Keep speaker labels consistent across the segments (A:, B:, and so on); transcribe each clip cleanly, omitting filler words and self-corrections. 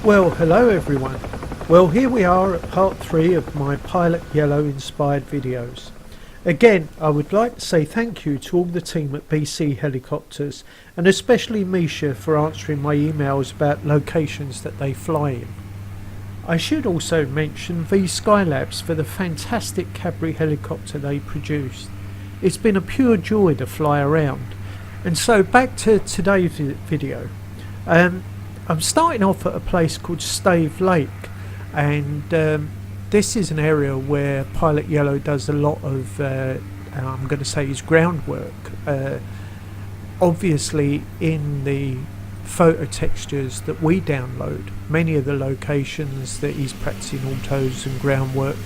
A: Well, hello everyone. Well, here we are at part 3 of my Pilot Yellow inspired videos. Again, I would like to say thank you to all the team at BC Helicopters, and especially Misha for answering my emails about locations that they fly in. I should also mention VSKYLABS for the fantastic Cabri helicopter they produced. It's been a pure joy to fly around. And so back to today's video. I'm starting off at a place called Stave Lake, and this is an area where Pilot Yellow does a lot of, I'm going to say, his groundwork. Obviously in the photo textures that we download, many of the locations that he's practicing autos and groundwork,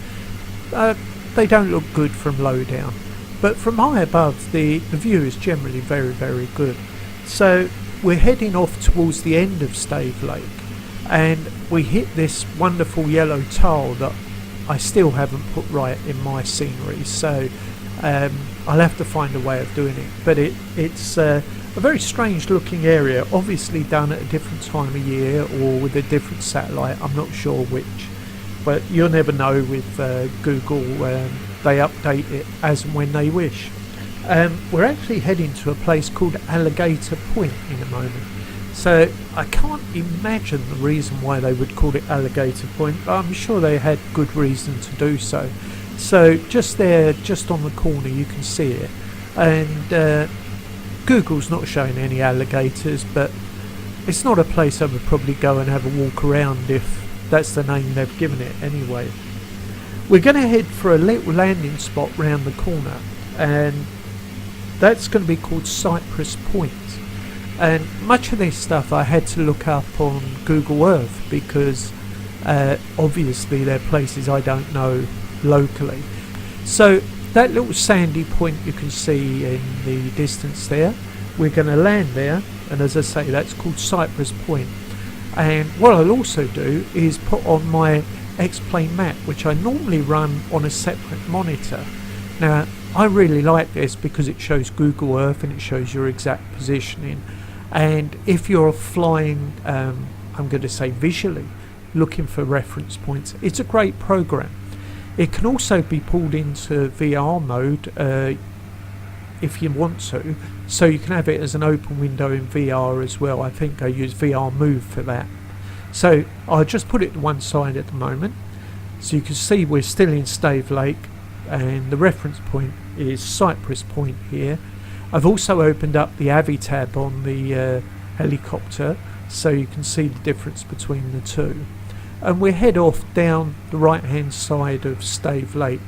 A: they don't look good from low down, but from high above the view is generally very good. So we're heading off towards the end of Stave Lake, and we hit this wonderful yellow tile that I still haven't put right in my scenery, so I'll have to find a way of doing it. But it's a very strange looking area, obviously done at a different time of year or with a different satellite, I'm not sure which, but you'll never know with Google. They update it as and when they wish. We're actually heading to a place called Alligator Point in a moment, so I can't imagine the reason why they would call it Alligator Point, but I'm sure they had good reason to do so. So just there, just on the corner, you can see it, and Google's not showing any alligators, but it's not a place I would probably go and have a walk around if that's the name they've given it anyway. We're going to head for a little landing spot round the corner, and that's going to be called Cypress Point. And much of this stuff I had to look up on Google Earth because obviously they're places I don't know locally. So that little sandy point you can see in the distance there, we're going to land there, and as I say, that's called Cypress Point. And what I'll also do is put on my X-Plane map, which I normally run on a separate monitor. Now I really like this because it shows Google Earth and it shows your exact positioning, and if you're flying, I'm going to say visually, looking for reference points, it's a great program. It can also be pulled into VR mode if you want to, so you can have it as an open window in VR as well. I think I use VR Move for that. So I'll just put it to one side at the moment, so you can see we're still in Stave Lake, and the reference point is Cypress Point here. I've also opened up the AVI tab on the helicopter, so you can see the difference between the two. And we head off down the right hand side of Stave Lake.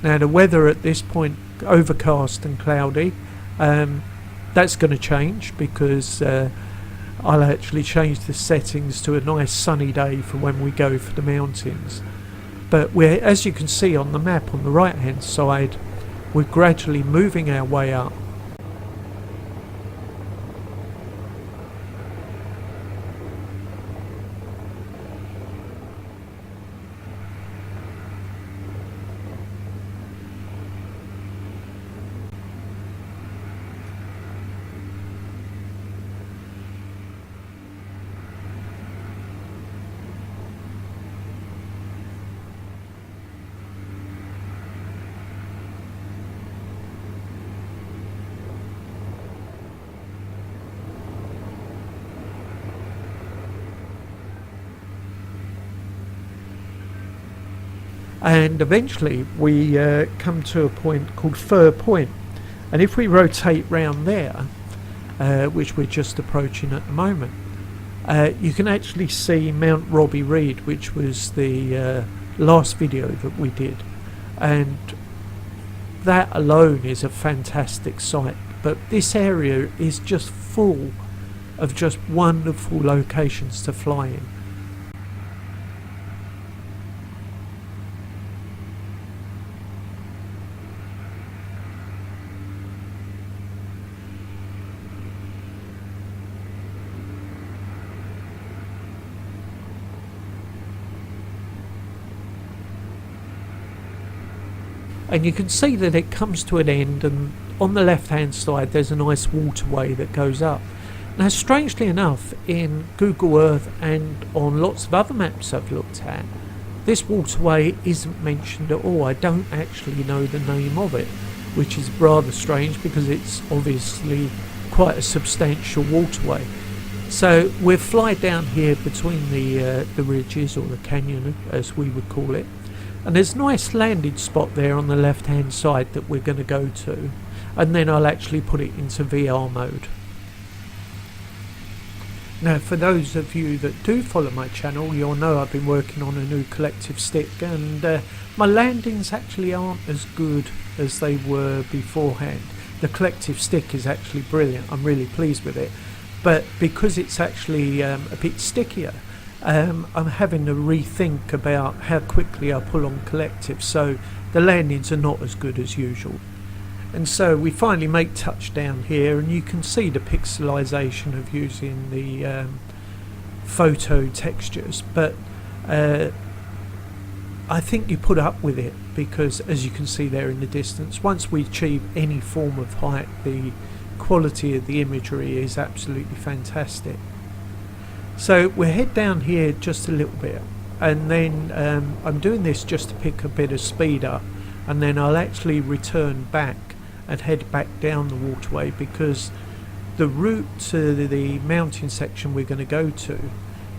A: Now the weather at this point, overcast and cloudy. That's going to change because I'll actually change the settings to a nice sunny day for when we go for the mountains. But we're, as you can see on the map on the right hand side, we're gradually moving our way up. And eventually we come to a point called Fir Point, and if we rotate round there, which we're just approaching at the moment, you can actually see Mount Robbie Reed, which was the last video that we did, and that alone is a fantastic sight. But this area is just full of just wonderful locations to fly in. And you can see that it comes to an end, and on the left hand side there's a nice waterway that goes up. Now, strangely enough, in Google Earth and on lots of other maps I've looked at, this waterway isn't mentioned at all. I don't actually know the name of it, which is rather strange because it's obviously quite a substantial waterway. So we'll fly down here between the ridges, or the canyon as we would call it, and there's a nice landing spot there on the left hand side that we're going to go to, and then I'll actually put it into VR mode. Now, for those of you that do follow my channel, you'll know I've been working on a new collective stick, and my landings actually aren't as good as they were beforehand. The collective stick is actually brilliant, I'm really pleased with it, but because it's actually a bit stickier, I'm having to rethink about how quickly I pull on collective, so the landings are not as good as usual. And so we finally make touchdown here, and you can see the pixelization of using the photo textures, but I think you put up with it because, as you can see there in the distance, once we achieve any form of height, the quality of the imagery is absolutely fantastic. So we'll head down here just a little bit, and then I'm doing this just to pick a bit of speed up, and then I'll actually return back and head back down the waterway, because the route to the mountain section we're going to go to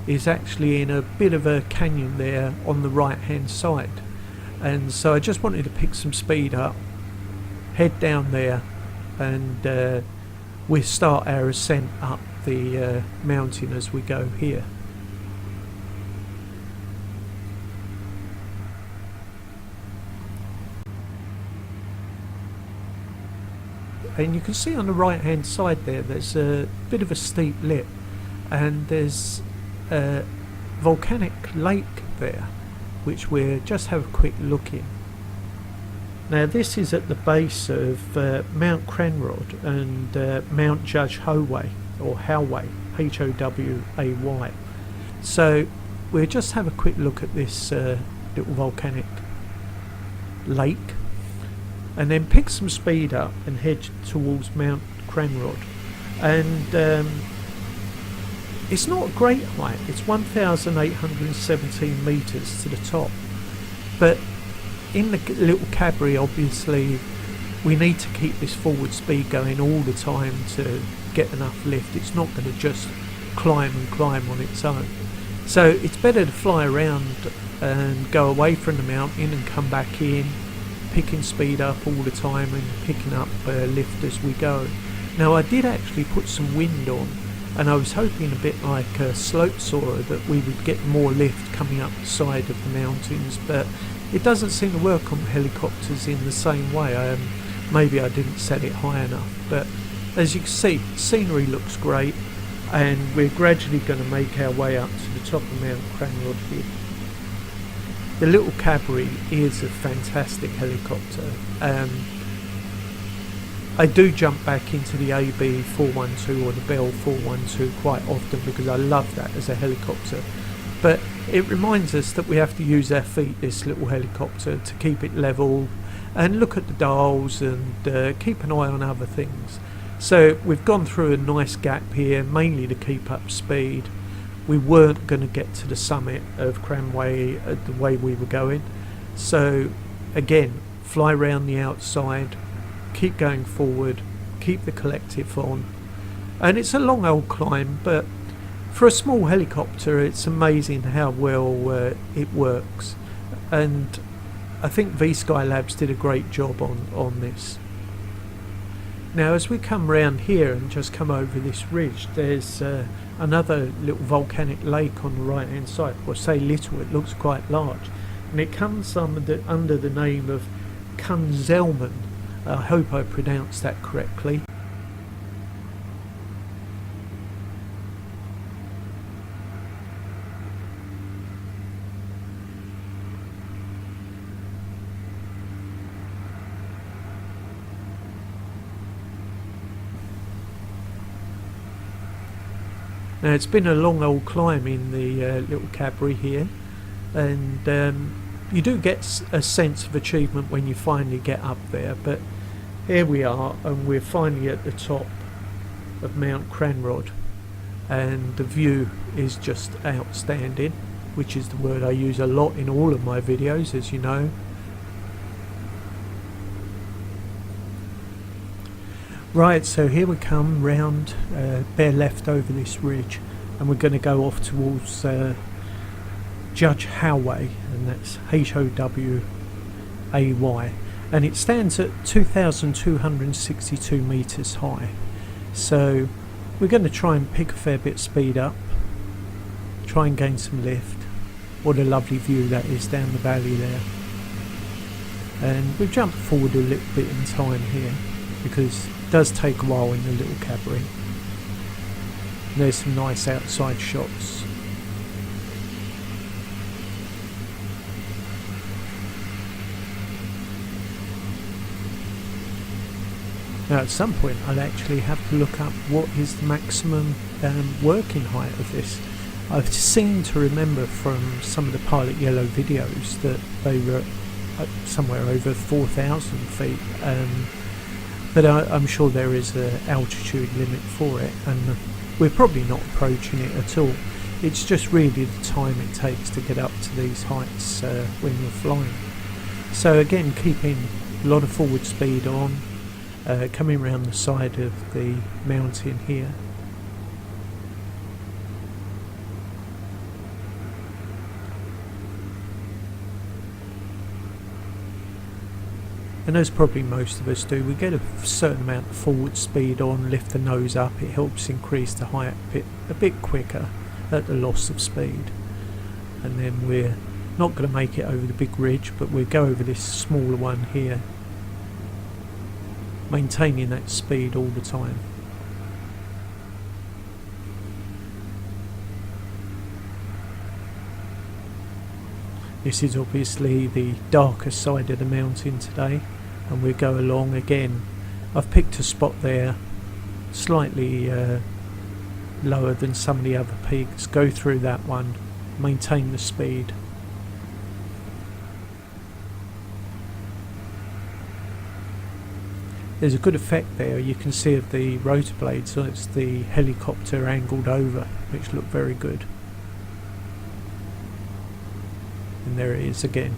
A: is actually in a bit of a canyon there on the right hand side, and so I just wanted to pick some speed up, head down there, and we'll start our ascent up the mountain as we go here. And you can see on the right hand side there's a bit of a steep lip, and there's a volcanic lake there which we'll just have a quick look in. Now this is at the base of Mount Kranrod and Mount Judge Howay, or Howay, Howay. So we'll just have a quick look at this little volcanic lake, and then pick some speed up and head towards Mount Kranrod. And it's not a great height, it's 1,817 metres to the top, but in the little Cabri obviously we need to keep this forward speed going all the time to get enough lift. It's not going to just climb and climb on its own, so it's better to fly around and go away from the mountain and come back in, picking speed up all the time and picking up lift as we go. Now I did actually put some wind on, and I was hoping a bit like a slope soarer that we would get more lift coming up the side of the mountains, but it doesn't seem to work on helicopters in the same way. Maybe I didn't set it high enough, but as you can see, scenery looks great, and we're gradually going to make our way up to the top of Mount Kranrod here. The little Cabri is a fantastic helicopter. I do jump back into the AB 412 or the Bell 412 quite often because I love that as a helicopter, but it reminds us that we have to use our feet, this little helicopter, to keep it level and look at the dials and keep an eye on other things. So we've gone through a nice gap here, mainly to keep up speed. We weren't going to get to the summit of Cranway the way we were going, so again, fly around the outside, keep going forward, keep the collective on, and it's a long old climb, but for a small helicopter it's amazing how well it works, and I think VSKYLABS did a great job on this. Now as we come round here and just come over this ridge, there's another little volcanic lake on the right hand side. Well, say little, it looks quite large, and it comes under the name of Kunzelman. I hope I pronounced that correctly. Now it's been a long old climb in the little Cabri here, and you do get a sense of achievement when you finally get up there, but here we are, and we're finally at the top of Mount Kranrod. and the view is just outstanding, which is the word I use a lot in all of my videos, as you know. Right, so here we come round, bear left over this ridge, and we're going to go off towards Judge Howay, and that's Howay, and it stands at 2,262 metres high. So we're going to try and pick a fair bit of speed up, try and gain some lift. What a lovely view that is down the valley there. And we've jumped forward a little bit in time here, because it does take a while in the little Cabri. And there's some nice outside shots. Now at some point I'll actually have to look up what is the maximum working height of this. I've seemed to remember from some of the Pilot Yellow videos that they were somewhere over 4,000 feet, but I'm sure there is an altitude limit for it, and we're probably not approaching it at all. It's just really the time it takes to get up to these heights when you're flying. So again, keeping a lot of forward speed on, coming around the side of the mountain here. And as probably most of us do, we get a certain amount of forward speed on, lift the nose up, it helps increase the height a bit quicker at the loss of speed. And then we're not going to make it over the big ridge, but we'll go over this smaller one here, maintaining that speed all the time. This is obviously the darker side of the mountain today, and we'll go along again. I've picked a spot there slightly lower than some of the other peaks. Go through that one, maintain the speed. There's a good effect there, you can see of the rotor blades, so it's the helicopter angled over, which look very good. And there it is again.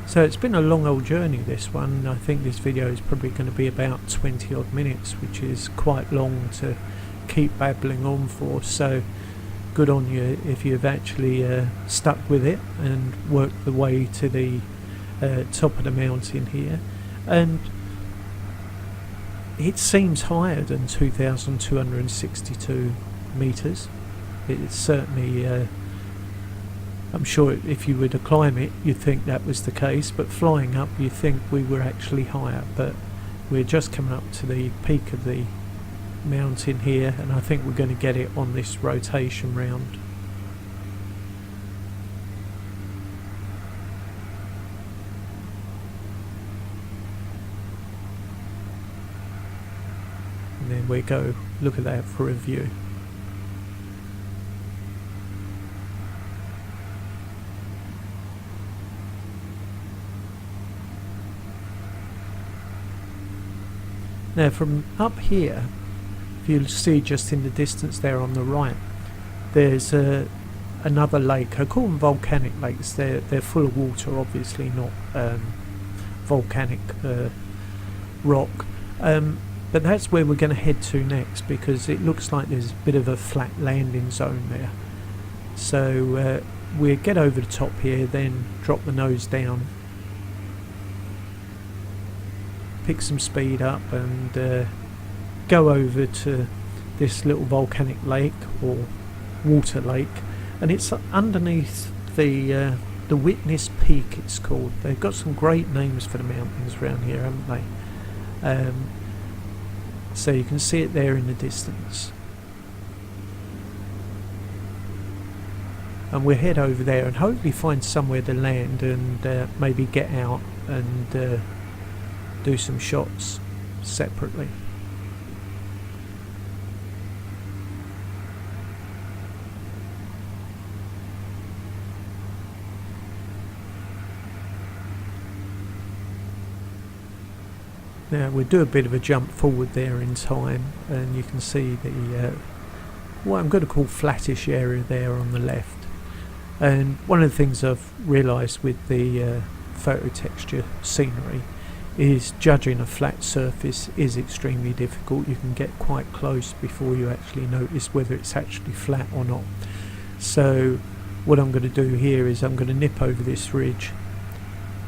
A: So it's been a long old journey, this one. I think this video is probably going to be about 20 odd minutes, which is quite long to keep babbling on for, so good on you if you've actually stuck with it and worked the way to the top of the mountain here. And it seems higher than 2,262 metres. It's certainly I'm sure if you were to climb it you'd think that was the case, but flying up you think we were actually higher. But we're just coming up to the peak of the mountain here, and I think we're going to get it on this rotation round. And then we go look at that for a view. Now from up here, if you'll see just in the distance there on the right, there's another lake. I call them volcanic lakes. They're full of water, obviously not volcanic rock. But that's where we're going to head to next, because it looks like there's a bit of a flat landing zone there. So we'll get over the top here, then drop the nose down, pick some speed up, and go over to this little volcanic lake or water lake, and it's underneath the Witness Peak it's called. They've got some great names for the mountains around here, haven't they? So you can see it there in the distance, and we'll head over there and hopefully find somewhere to land and maybe get out and do some shots separately. Now we'll do a bit of a jump forward there in time, and you can see the what I'm going to call flattish area there on the left. And one of the things I've realised with the photo texture scenery is judging a flat surface is extremely difficult. You can get quite close before you actually notice whether it's actually flat or not. So what I'm going to do here is I'm going to nip over this ridge,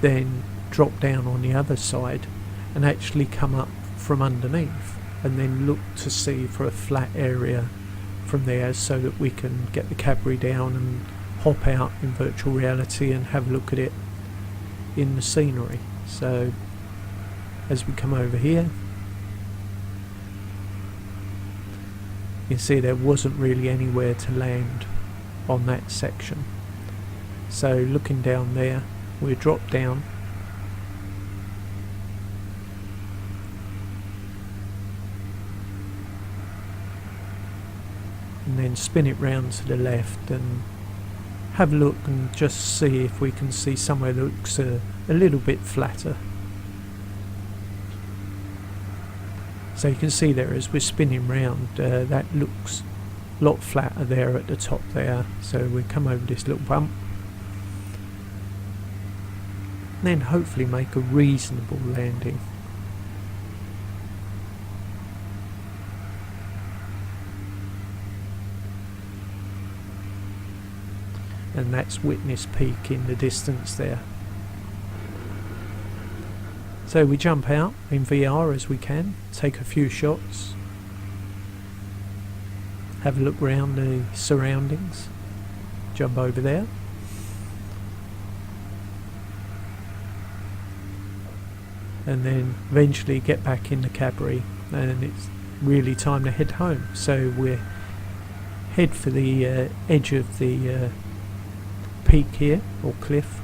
A: then drop down on the other side and actually come up from underneath, and then look to see for a flat area from there so that we can get the Cabri down and hop out in virtual reality and have a look at it in the scenery. So as we come over here, you can see there wasn't really anywhere to land on that section. So looking down there, we drop down and then spin it round to the left and have a look and just see if we can see somewhere that looks a little bit flatter. So you can see there as we're spinning round, that looks a lot flatter there at the top there. So we come over this little bump and then hopefully make a reasonable landing. And that's Witness Peak in the distance there. So we jump out in VR as we can, take a few shots, have a look around the surroundings, jump over there, and then eventually get back in the Cabri, and it's really time to head home. So we'll head for the edge of the peak here, or cliff,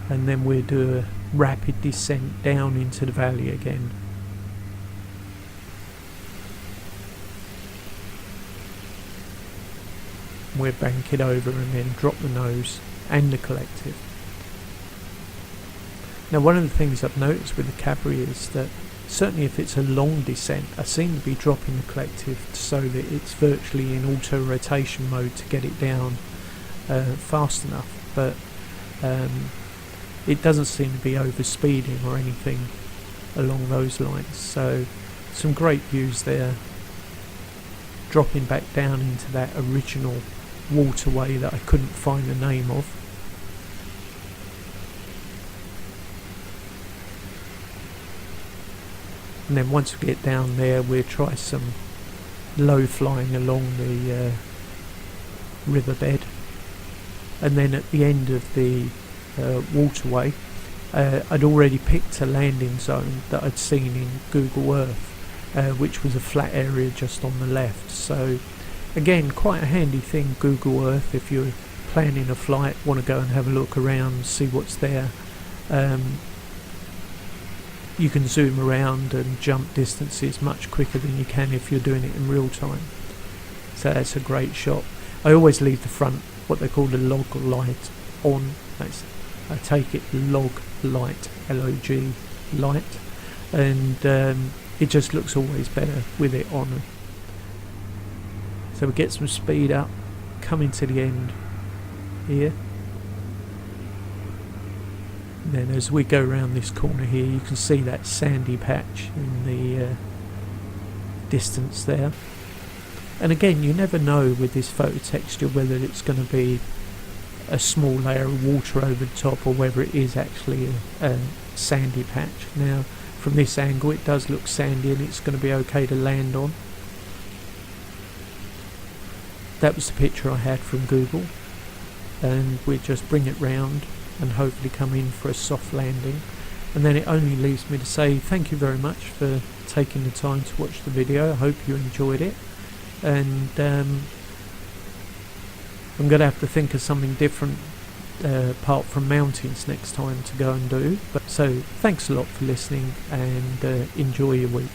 A: and then we'll do a rapid descent down into the valley again. We'll bank it over and then drop the nose and the collective. Now one of the things I've noticed with the Cabri is that certainly if it's a long descent, I seem to be dropping the collective so that it's virtually in auto rotation mode to get it down fast enough, but it doesn't seem to be over speeding or anything along those lines. So some great views there, dropping back down into that original waterway that I couldn't find the name of. And then once we get down there, we'll try some low flying along the riverbed. And then at the end of the waterway, I'd already picked a landing zone that I'd seen in Google Earth, which was a flat area just on the left. So again, quite a handy thing, Google Earth, if you're planning a flight, want to go and have a look around, see what's there. You can zoom around and jump distances much quicker than you can if you're doing it in real time. So that's a great shot. I always leave the front, what they call the log light, on. I take it log light, L-O-G light, and it just looks always better with it on. So we get some speed up, coming to the end here. And then as we go around this corner here, you can see that sandy patch in the distance there. And again, you never know with this photo texture whether it's going to be a small layer of water over the top or whether it is actually a sandy patch. Now from this angle it does look sandy and it's going to be okay to land on. That was the picture I had from Google, and we just bring it round and hopefully come in for a soft landing. And then it only leaves me to say thank you very much for taking the time to watch the video. I hope you enjoyed it, and I'm going to have to think of something different apart from mountains next time to go and do. But so thanks a lot for listening, and enjoy your week.